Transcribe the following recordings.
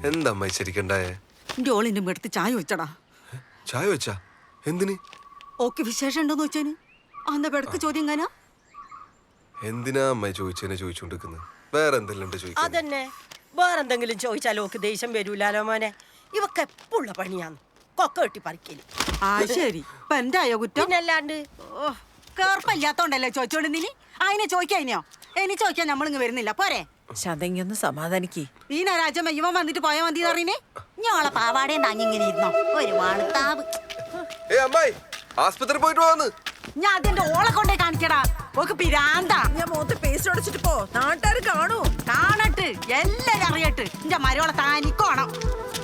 എന്താ അമ്മായി ശരിക്കണ്ടായേ? എന്റെ ഓളിന്റെ അടുത്ത് ചായ വെച്ചടാ. ചായ വെച്ചാ എന്തിന്? ഓക്കെ വിശേഷം ഉണ്ടോന്ന് വെച്ചാന് അന്ന പെടക്ക് ചോദ്യം കാനാ. എന്തിനാ അമ്മായി ചോദിച്ചതിനെ ചോദിച്ചോണ്ടിരിക്കുന്നത്? വേറെ എന്തെല്ലാം ചോദിക്കാൻ? അതന്നെ, വേറെന്തെങ്കിലും ചോദിച്ചാലോ ഓക്ക് ദേഷ്യം വരൂലാലോ മോനെ. ഇവക്ക് എപ്പോഴുള്ള പണിയാന്ന് കൊക്ക കെട്ടി പറിക്കല്. ആ ശരി, ഇപ്പൊ എന്തായോ കുറ്റം? പിന്നല്ലാണ്ട് കേർപ്പില്ലാത്തോണ്ടല്ലേ ചോദിച്ചോണ്ട് നീ അതിനെ ചോദിക്കാനോ? ഇനി ചോദിക്കാൻ നമ്മളിങ്ങ് വരുന്നില്ല പോരെ. ശതങ്ങൊന്ന് സമാധാനിക്ക്. ഈ രാജമ്മ ഇവൻ വന്നിട്ട് പോയാ മതി അറിയണേ. ഞാളെ പാവാടേണ്ട അങ്ങിങ്ങനെ ഇരുന്നോ ഒരു വാണത്താവ്. അമ്മായി ആസ്പത്രി പോയിട്ട് പോവാന്ന്. ഞാൻ അതിന്റെ ഓളെ കൊണ്ടേ കാണിക്കടാ. ഓക്ക് പിരാന്താ. ഞാൻ മുഖത്ത് പേസ്റ്റ് അടിച്ചിട്ട് പോ, നാട്ടുകാർ കാണൂ. കാണട്ട് എല്ലാരും അറിയട്ട്. എന്റെ മരോളെ താനിക്കോണം.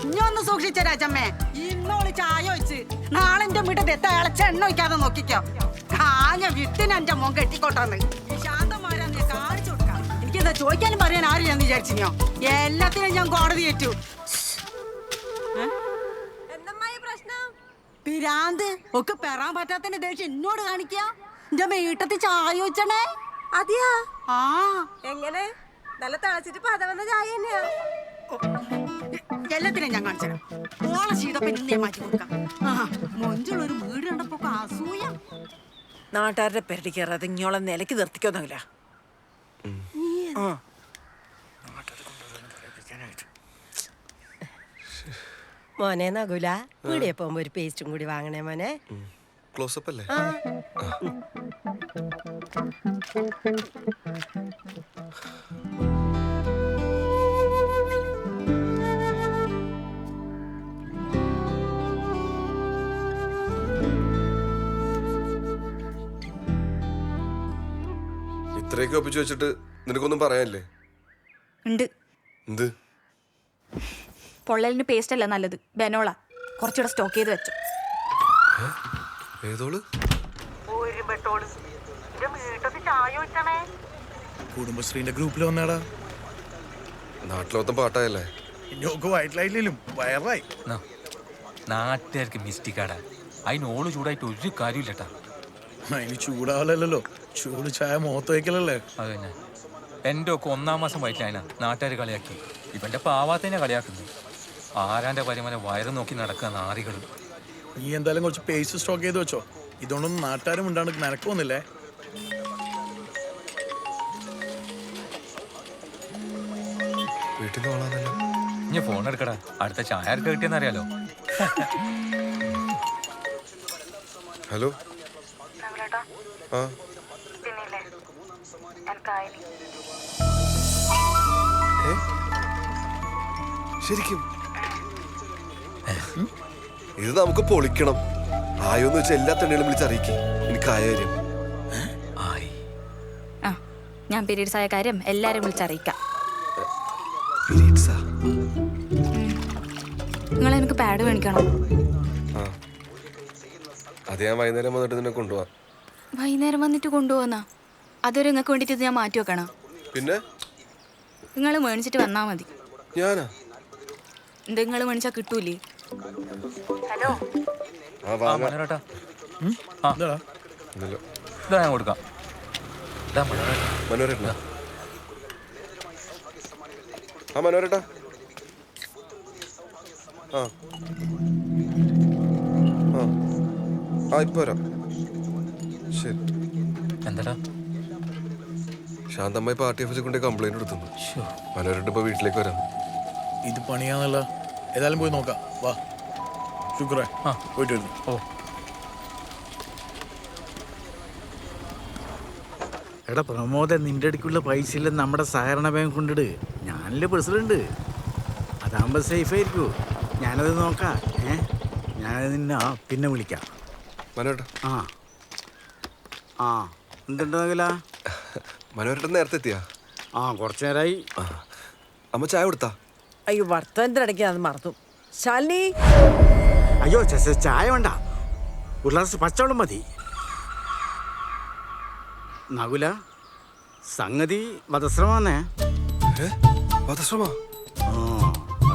ഇഞ്ഞൊന്ന് സൂക്ഷിച്ച രാജമ്മേ. ഇന്നോള് ചായ വെച്ച് നാളെ എന്റെ വീട്ടിൽ എത്ത ഇളച്ച എണ്ണ വയ്ക്കാതെ നോക്കിക്കോ. കാഞ്ഞ വിട്ടിന് എന്റെ മോൻ കെട്ടിക്കോട്ടാന്ന് ശാന്തമാരാന്ന് ഞാൻ കാണിച്ചു കൊടുക്കാം. എനിക്കെന്താ ചോദിക്കാനും പറയാൻ ആരില്ലാന്ന് വിചാരിച്ചിനോ? എല്ലാത്തിനും ഞാൻ കോടതി ഏറ്റു. പിരാന്ത് ഒക്കെ പെറാൻ പറ്റാത്തതിന്റെ ദേഷ്യം എന്നോട് കാണിക്ക. എന്റെ വീട്ടത്തിൽ ചായ വെച്ചണേ. അതെയാ? ആ എങ്ങനെ? നല്ല തിളച്ചിട്ട് പതവന്ന ചായ തന്നെയാ. എല്ലാത്തിനും ഞാൻ കാണിച്ചു. ഓളെ ശീതപ്പ ഇന്നേ മാറ്റി കൊടുക്കാം. മൊഞ്ചുള്ളൊരു വീട് കണ്ടപ്പോ അസൂയ. നാട്ടുകാരുടെ പെരടി കയറാതെ ഇങ്ങോളം നിലയ്ക്ക് നിർത്തിക്കൊന്നില്ല. മോനെ നകുല, വീടിയെ പോകുമ്പോ ഒരു പേസ്റ്റും കൂടി വാങ്ങണേ മോനെ. ക്ലോസപ്പ് അല്ലേ? ഇത്രയൊക്കെ ഒപ്പിച്ചു വെച്ചിട്ട് നിനക്കൊന്നും പറയാനില്ലേ? ഉണ്ട്. എന്ത്? പൊള്ളലിന് പേസ്റ്റ് അല്ല നല്ലത്, ബെനോള. കുറച്ചുകൂടെ സ്റ്റോക്ക് ചെയ്ത് വെച്ചു. ഏതോള്? കുടുംബശ്രീന്റെ ഗ്രൂപ്പിൽ വന്നാടാ. നാട്ടിലൊത്തം പാട്ടായല്ലേ? വയറ്റിലായില്ലേലും വയറായി. നാട്ടുകാർക്ക് മിസ്റ്റേക്കാടാ. അതിന് ഓള് ചൂടായിട്ട് ഒരു കാര്യമില്ലട്ടാ. അതിന് ചൂടാവല്ലോ, ചൂട് ചായ മുഖത്ത് വയ്ക്കലല്ലേ. അത് തന്നെ. എൻ്റെ ഒക്കെ 1-ാം മാസം വയറ്റിലായന നാട്ടുകാർ കളിയാക്കി. ഇവന്റെ പാവാത്തന്നെ കളിയാക്കുന്നു. ആരാന്റെ പരിമല വയറ് നോക്കി നടക്കുക നാറികൾ. നീ എന്തായാലും കുറച്ച് പേസ്റ്റ് സ്റ്റോക്ക് ചെയ്ത് വെച്ചോ. ഇതുകൊണ്ടൊന്നും നാട്ടുകാരും ഉണ്ടാണ്ട് നിനക്കൊന്നില്ലേ. വീട്ടിൽ പോകാനല്ലോ. ഇനി ഫോൺ എടുക്കടാ. അടുത്ത ചായ ആർക്ക് കിട്ടിയെന്ന് അറിയാലോ. ഹലോ. ആ ശരിക്കും ഇത് നമുക്ക് പൊളിക്കണം. ആയോന്ന് വെച്ചാൽ എല്ലാ തണ്ണികളും വിളിച്ചറിയിക്കും. എനിക്കായ കാര്യം ഞാൻ പീരീഡ്സ് ആയ കാര്യം എല്ലാരും വിളിച്ചറിയിക്കാം. നിങ്ങൾ എനിക്ക് പാഡ് മേടിക്കണം. അത് ഞാൻ വൈകുന്നേരം വന്നിട്ട് നിന്നെ കൊണ്ടുപോവാ. വൈകുന്നേരം വന്നിട്ട് കൊണ്ടുപോകുന്ന അതൊരു നിങ്ങൾക്ക് വേണ്ടിട്ട് ഞാൻ മാറ്റി വെക്കണം. പിന്നെ നിങ്ങൾ മേടിച്ചിട്ട് വന്നാ മതി. ഞാനാ? നിങ്ങൾ മേടിച്ചാ കിട്ടൂലേ? ഹലോ, ഇതാ ഞാൻ കൊടുക്കാം. മനോരേട്ടാ. ആ മനോരേട്ടാ. ആ ആ ഇപ്പൊ വരാം. ശരി. എന്താടാ? ശാന്തമ്മായി പാർട്ടി ഓഫീസിൽ കൊണ്ട് കംപ്ലൈന്റ് എടുത്തു. മനോരേട്ട ഇപ്പൊ വീട്ടിലേക്ക് വരാം. ഇത് പണിയാന്നല്ല. ഏതായാലും പോയി നോക്കാം. വാ ശുക്രേ, പോയിട്ട് വരുന്നു. ഓ എടാ പ്രമോദ, നിന്റെ അടുക്കുള്ള പൈസ ഇല്ല നമ്മുടെ സഹകരണ ബാങ്ക് കൊണ്ടിട്. ഞാനല്ലേ പ്രസിഡന്റ്. അതാകുമ്പോൾ സേഫ് ആയിരിക്കൂ. ഞാനത് നോക്കാം. ഞാനത് നിന്നെ പിന്നെ വിളിക്കാം. മനോരേട്ടാ. ആ ആ എന്തുണ്ടാകില്ല? മനോരേട്ടൻ നേരത്തെ എത്തിയാ? ആ കുറച്ചു നേരമായി. അമ്മ ചായ കൊടുത്താ? അയ്യോ, വർത്തമാനത്തിനിടയ്ക്ക് അത് മറന്നു. ശാലിനി. അയ്യോ ചായ വേണ്ട, ഒരു ഗ്ലാസ് പച്ചവെള്ളം മതി. നകുല, സംഗതി വധശ്രമാന്നേ. വധശ്രമ?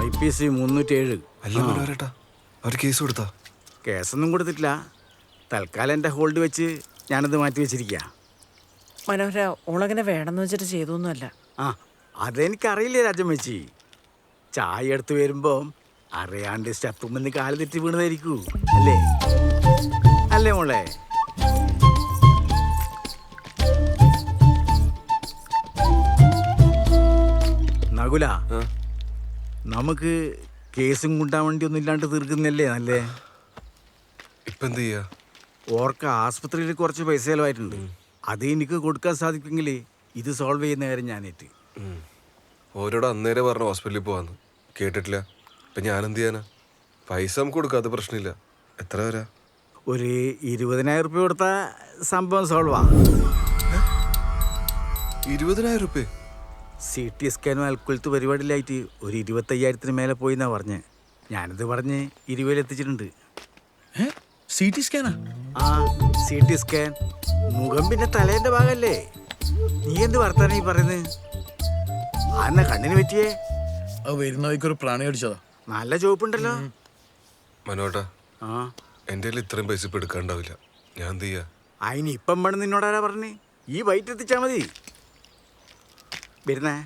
IPC 307. അല്ല മനോരേട്ടാ, അവർ കേസ് കൊടുത്താ? കേസൊന്നും കൊടുത്തിട്ടില്ല. തൽക്കാലം എൻ്റെ ഹോൾഡ് വെച്ച് ഞാനത് മാറ്റി വെച്ചിരിക്കുക. മനോഹര ഓളങ്ങനെ വേണമെന്ന് വെച്ചിട്ട് ചെയ്തൊന്നുമല്ല. ആ അതെനിക്കറിയില്ലേ രാജമ്മച്ചി. ചായ എടുത്ത് വരുമ്പോ അറിയാണ്ട് സ്റ്റെപ്പുമെന്ന് കാല് തെറ്റി വീണതായിരിക്കൂ. അല്ലേ അല്ലേ മോളെ? നകുല, നമുക്ക് കേസും കൊണ്ടാൻ വേണ്ടി ഒന്നും ഇല്ലാണ്ട് തീർക്കുന്നല്ലേ നല്ലേ? ഇപ്പൊ എന്ത് ചെയ്യാ? ഓർക്ക് ആസ്പത്രിയിൽ കുറച്ച് പൈസ ചെലവായിട്ടുണ്ട്. അത് എനിക്ക് കൊടുക്കാൻ സാധിക്കുമെങ്കിൽ ഇത് സോൾവ് ചെയ്യുന്ന കാര്യം ഞാനേറ്റ്. ഓരോട് അന്നേരെ പറഞ്ഞ ഹോസ്പിറ്റലിൽ പോവാന്ന് കേട്ടിട്ടില്ല. ഇപ്പൊ ഞാൻ എന്ത് ചെയ്യാനാ? പൈസ നമുക്ക് കൊടുക്കാം, അത് പ്രശ്നമില്ല. എത്ര വരാ? ഒരു 20,000 റുപ്യ കൊടുത്താൽ സംഭവം സോൾവാ. 20,000 റുപ്യ? CT സ്കാനും അൽക്കുലത്ത് പരിപാടിയിലായിട്ട് ഒരു 25,000-ന് മേലെ പോയി എന്നാ പറഞ്ഞ്. ഞാനിത് പറഞ്ഞ് 20 എത്തിച്ചിട്ടുണ്ട്. CT സ്കാനാ? ആ CT സ്കാൻ. മുഖം പിന്നെ തലേന്റെ ഭാഗല്ലേ. നീ എന്ത് വർത്താനം ഈ പറയുന്നത്? ആന്ന കണ്ണിന് പറ്റിയേ? അത് വരുന്ന വഴിക്കൊരു പ്രാണി അടിച്ചതാ. നല്ല ചോപ്പുണ്ടല്ലോ. മനോട്ടാ, ആ എൻ്റെ കയ്യിൽ ഇത്രയും പൈസ ഇപ്പൊ എടുക്കാണ്ടാവില്ല. ഞാൻ എന്ത് ചെയ്യാ? അതിന് ഇപ്പം വേണം നിന്നോടാരാ പറഞ്ഞ്? ഈ വൈറ്റ് എത്തിച്ചാ മതി. വരുന്നേ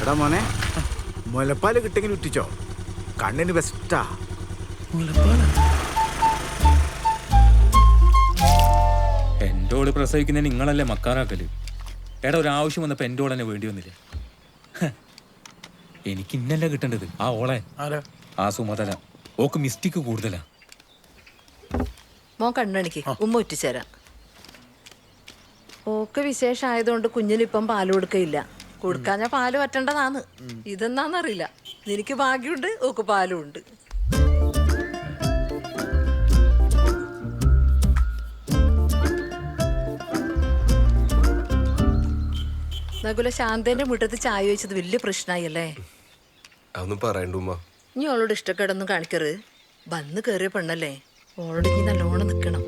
എടാ മോനെ, മുലപ്പാല് കിട്ടെങ്കിൽ ഉറ്റിച്ചോ, കണ്ണിന് ബെസ്റ്റാ. എൻ്റെ ഓള് പ്രസവിക്കുന്നതിന് നിങ്ങളല്ലേ മക്കാറാക്കല്? എടാ ഒരാവശ്യം വന്നപ്പോൾ എൻ്റെ ഓൾ തന്നെ വേണ്ടി വന്നില്ല. എനിക്ക് ഇന്നല്ല കിട്ടേണ്ടത് ആ ഓളെ. ആ സുമതല ഓക്ക് മിസ്റ്റേക്ക് കൂടുതലാ. മോൻ കണ്ണണിക്ക് ഉമ്മ ഉറ്റിച്ചേരാം. ഓക്ക് വിശേഷമായതുകൊണ്ട് കുഞ്ഞിനിപ്പം പാല് കൊടുക്കയില്ല. കൊടുക്കാഞ്ഞാ പാല് പറ്റേണ്ടതാന്ന്. ഇതെന്നാന്നറിയില്ല. നിനക്ക് ഭാഗ്യമുണ്ട്, ഓക്ക് പാലും ഉണ്ട്. നകുല, ശാന്തന്റെ മുറ്റത്ത് ചായ വെച്ചത് വലിയ പ്രശ്നമായി അല്ലേ? അതൊന്നും പറയണ്ട ഉമ്മ. ഇനി ഓളോട് ഇഷ്ടക്കേടൊന്നും കാണിക്കരുത്. വന്ന് കയറിയ പെണ്ണല്ലേ, ഓളോട് ഇനി നല്ലോണം നിൽക്കണം.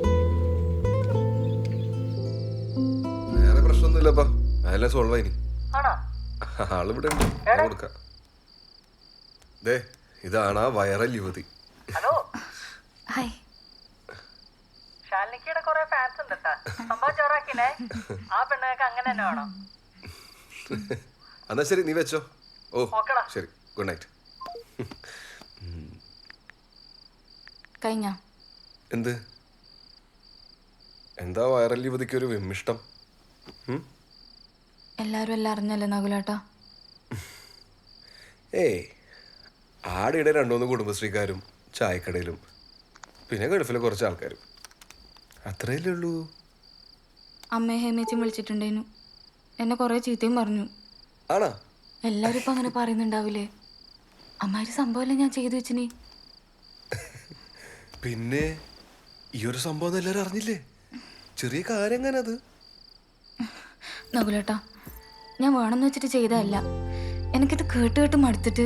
വേറെ പ്രശ്നമൊന്നുമില്ലപ്പാ, അതെല്ലാം സോൾവ് ആയിനി. ആളിവിടെ ഉണ്ട്, ഞാൻ കൊടുക്കാം. ദേ ഇതാണ് ആ വൈറൽ യുവതി. ഹായ്. ഷാലിനിക്കയുടെ കുറെ ഫാൻസ് ഉണ്ട് ട്ടാ. സംഭവം ചോറാക്കിനെ. ആ പെണ്ണുങ്ങൾക്ക് അങ്ങനെ തന്നെ വേണം. എന്നാ ശരി, നീ വെച്ചോ. ഓ ശരി, ഗുഡ് നൈറ്റ്. കഴിഞ്ഞ എന്ത്? എന്താ വൈറൽ യുവതിക്ക് ഒരു വിമ്മിഷ്ടം? എല്ലാരും എല്ലാം അറിഞ്ഞല്ലേ നകുലേട്ടാ? ഏയ്, ആടെയുടെ 2-3 കുടുംബശ്രീക്കാരും ചായക്കടയിലും പിന്നെ ഗൾഫിലെ കുറച്ച് ആൾക്കാരും, അത്രയല്ലേ ഉള്ളൂ. അമ്മയെ ഹേമേച്ചും വിളിച്ചിട്ടുണ്ടേനു. എന്നെ കുറെ ചീത്തയും പറഞ്ഞു. ആണാ? എല്ലാരും ഇപ്പൊ അങ്ങനെ പറയുന്നുണ്ടാവില്ലേ? അമ്മാരി സംഭവമല്ലേ ഞാൻ ചെയ്തു വെച്ചിനി. പിന്നെ ഈ ഒരു സംഭവം എല്ലാവരും അറിഞ്ഞില്ലേ? ചെറിയ കാര്യം എങ്ങനെ അത്? നകുലേട്ടാ, ഞാൻ വേണമെന്ന് വെച്ചിട്ട് ചെയ്തതല്ല. എനിക്കിത് കേട്ട് കേട്ട് മടുത്തിട്ട്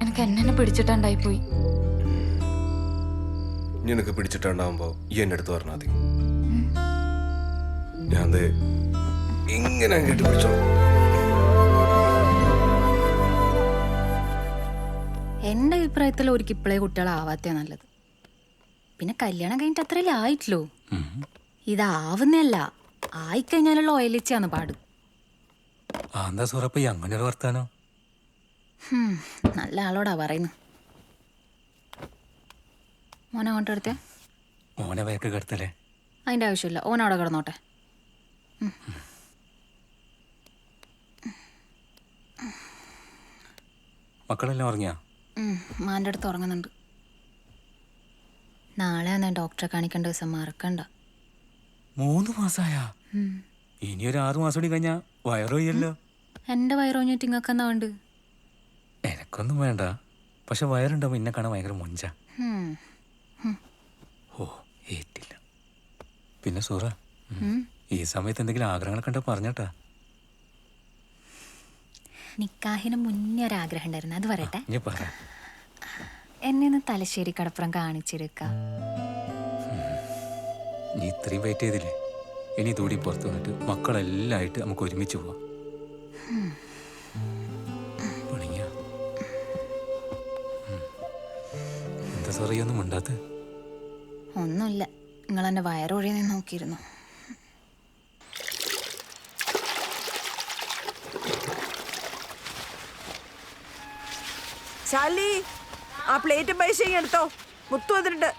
എനിക്ക് എന്നെ പിടിച്ചിട്ടുണ്ടായിപ്പോയി. നിനക്ക് പിടിച്ചിട്ടുണ്ടാവുമ്പോ ഈ എൻ്റെ അടുത്ത് പറഞ്ഞാൽ മതി. ഞാൻ ഇങ്ങനെ കേട്ട് പിടിച്ചോ. എൻ്റെ അഭിപ്രായത്തിൽ ഒരിക്കൽ ഇപ്പോഴേ കുട്ടികളാവാത്തേ നല്ലത്. പിന്നെ കല്യാണം കഴിഞ്ഞിട്ട് അത്രയല്ലേ ആയിട്ടില്ലോ. ഇതാവുന്നല്ല, ആയിക്കഴിഞ്ഞാലുള്ള ഓയിലിച്ചാണ് പാട്. എന്താ സൂറപ്പ അങ്ങനെ ഒരു വർത്താനോ? നല്ല ആളോടാ പറയുന്നു. മോനെ അങ്ങോട്ട് എടുത്തേ. മോനെ വേക്ക് കിടത്തല്ലേ? അതിൻ്റെ ആവശ്യമില്ല, ഓനവിടെ കിടന്നോട്ടെ. മക്കളെല്ലാം ഉറങ്ങിയാ? മാൻ്റെ അടുത്ത് ഉറങ്ങുന്നുണ്ട്. നാളെ ഞാൻ ഡോക്ടറെ കാണിക്കേണ്ട ദിവസം മറക്കണ്ട. 3 മാസമായാ? ഇനി ഒരു 6 മാസം കൂടി കഴിഞ്ഞാ വയറോയല്ലോ. എൻ്റെ വയറോഞ്ഞിട്ട് ഇങ്ങക്ക് എന്നാ വേണ്ട? എനക്കൊന്നും വേണ്ട, പക്ഷെ വയറുണ്ടാവും എന്നെ കാണാൻ ഭയങ്കര മൊഞ്ച. ഓ ഏറ്റില്ല. പിന്നെ സൂറ, ഈ സമയത്ത് എന്തെങ്കിലും ആഗ്രഹങ്ങൾ കണ്ട പറഞ്ഞട്ടാ. നിക്കാഹിന് മുന്നേ ഒരാഗ്രഹം ഉണ്ടായിരുന്നു, അത് പറയട്ടെ. ഞാൻ പറ. എന്നെ ഒന്ന് തലശ്ശേരി കടപ്പുറം കാണിച്ചിരിക്ക. നീ ഇത്രയും വെയിറ്റ് ചെയ്തില്ലേ? ഇനി ഇതുകൂടി പുറത്ത് വന്നിട്ട് മക്കളെല്ലാം ആയിട്ട് നമുക്ക് ഒരുമിച്ച് പോവാം. എന്താ സോറിയൊന്നും ഉണ്ടാത്ത? ഒന്നുമില്ല, നിങ്ങൾ എന്നെ വയറൊഴിയാൻ നോക്കിയിരുന്നു. ശാലി ആ പ്ലേറ്റും പൈസയും എടുത്തോ, മുത്തു വന്നിട്ടുണ്ട്.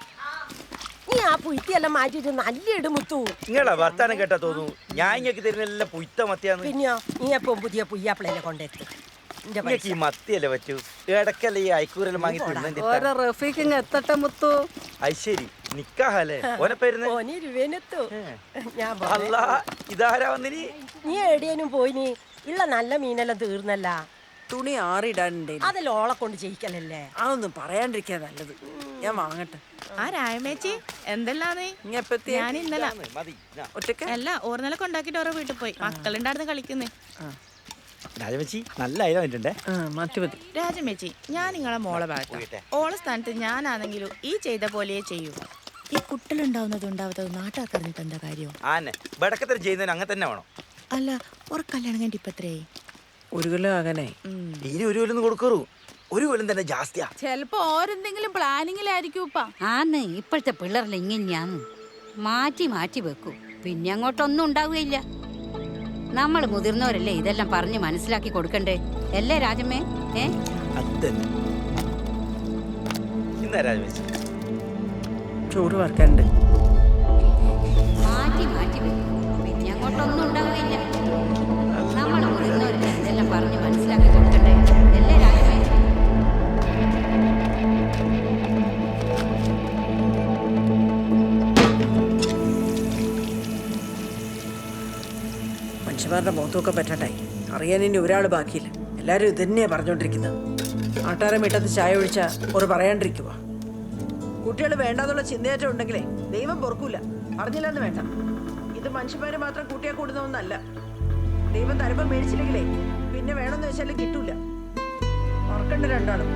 നീ ആ പുയ്ത്തിയെല്ലാം മാറ്റിയിട്ട് നല്ല ഇട് മുത്തു. നിങ്ങളാ വർത്താനം കേട്ടാ തോന്നുന്നു ഞാൻ ഇങ്ങക്ക് തരുന്നെല്ലാം പുയ്ത്ത മത്തിയാന്ന്. പിന്നെയോ നീ എപ്പം പുതിയ പുയ്യാപ്പിളേനെ കൊണ്ടെത്തി. ഈ മത്തിയല്ലേ പറ്റൂ, ഇടക്കല്ലേ ഈ അയക്കൂരെല്ലാം വാങ്ങി തിന്നെ. ഓരോ റഫീഖിങ് എത്തട്ടെ മുത്തു. അയ്ശരി നിക്കാഹല്ലേ ഓനെ പേരുന്ന്. ഓന് ഇരുവേനെത്തു. ഞാൻ അല്ല ഇതാരാ വന്നിനി? നീ എവിടെയും പോയിനി? ഉള്ള നല്ല മീനെല്ലാം തീർന്നല്ല. തുണി ആറിടാനുണ്ടേ, അതെല്ലാം ഓളെ കൊണ്ട് ചെയ്യിക്കലല്ലേ. അതൊന്നും പറയാണ്ടിരിക്കാ നല്ലത്. ഞാൻ വാങ്ങട്ടെ. ആ രായമേച്ചി എന്തെല്ലാന്ന്? ഞാൻ ഇന്നലെ ഒറ്റക്ക് അല്ല ഓർന്നലൊക്കെ ഉണ്ടാക്കിട്ട് ഓരോ വീട്ടിൽ പോയി. മക്കളുണ്ടായിരുന്നു കളിക്കുന്നേ. രാജമച്ചി നല്ല അയില വന്നിട്ടുണ്ടേ. മതി മതി. രാജമേച്ചി ഞാൻ നിങ്ങളെ മോളെ ഭാഗത്താ. ഓളെ സ്ഥാനത്ത് ഞാനാണെങ്കിലും ഈ ചെയ്ത പോലെയേ ചെയ്യൂ. ഈ കുട്ടലുണ്ടാവുന്നത് ഉണ്ടാവാത്തത് നാട്ടാക്കറിഞ്ഞിട്ട് എന്താ കാര്യം? ആന്നെ ബടക്കത്തരം ചെയ്യുന്നതിന് അങ്ങനെ തന്നെ വേണം. അല്ല ഒരു കല്യാണം കഴിഞ്ഞിട്ട് ഇപ്പൊ എത്രയായി? 1 കിലോ ആകാനായി. ഇനി 1 കൊല്ലം കൊടുക്കറു. 1 കൊല്ലം തന്നെ ജാസ്തിയാ. ചെലപ്പോ ഓരെന്തെങ്കിലും പ്ലാനിങ്ങിലായിരിക്കും. ആന്ന് ഇപ്പോഴത്തെ പിള്ളേരെല്ലാം ഇങ്ങനെയാന്ന് മാറ്റി മാറ്റി വെക്കും. പിന്നെ അങ്ങോട്ടൊന്നും ഉണ്ടാവുകയില്ല. നമ്മൾ മുതിർന്നവരല്ലേ ഇതെല്ലാം പറഞ്ഞ് മനസ്സിലാക്കി കൊടുക്കണ്ടേ അല്ലേ രാജമ്മേ? അതന്നെ ഇന്നാ രാജമച്ചി ചോറ് വറക്കാനുണ്ട്. മാറ്റി മാറ്റി വെക്കും. പിന്നെ അങ്ങോട്ടൊന്നും ഉണ്ടാവുകയില്ല. നമ്മൾ മുതിർന്നവരല്ലേ ഇതെല്ലാം പറഞ്ഞ് മനസ്സിലാക്കി കൊടുക്കണ്ടേ അല്ലേ രാജമ്മേ? മനുഷ്യന്മാരുടെ മുഖത്തൊക്കെ പറ്റണ്ടായി. അറിയാൻ ഇനി ഒരാൾ ബാക്കിയില്ല. എല്ലാവരും ഇത് തന്നെയാ പറഞ്ഞോണ്ടിരിക്കുന്നത്. ആട്ടാരം ഇട്ടത്ത് ചായ ഒഴിച്ചാ ഒരു പറയാണ്ടിരിക്കുക. കുട്ടികൾ വേണ്ടാന്നുള്ള ചിന്തയേറ്റം ഉണ്ടെങ്കിലേ ദൈവം പൊറുക്കൂല. പറഞ്ഞില്ലെന്ന് വേണ്ട. ഇത് മനുഷ്യന്മാര് മാത്രം കൂട്ടിയാ കൂടുന്ന ഒന്നല്ല. ദൈവം തരുമ്പം മേടിച്ചില്ലെങ്കിലേ പിന്നെ വേണമെന്ന് വെച്ചാൽ കിട്ടൂല. ഓർക്കണ്ട രണ്ടാളും.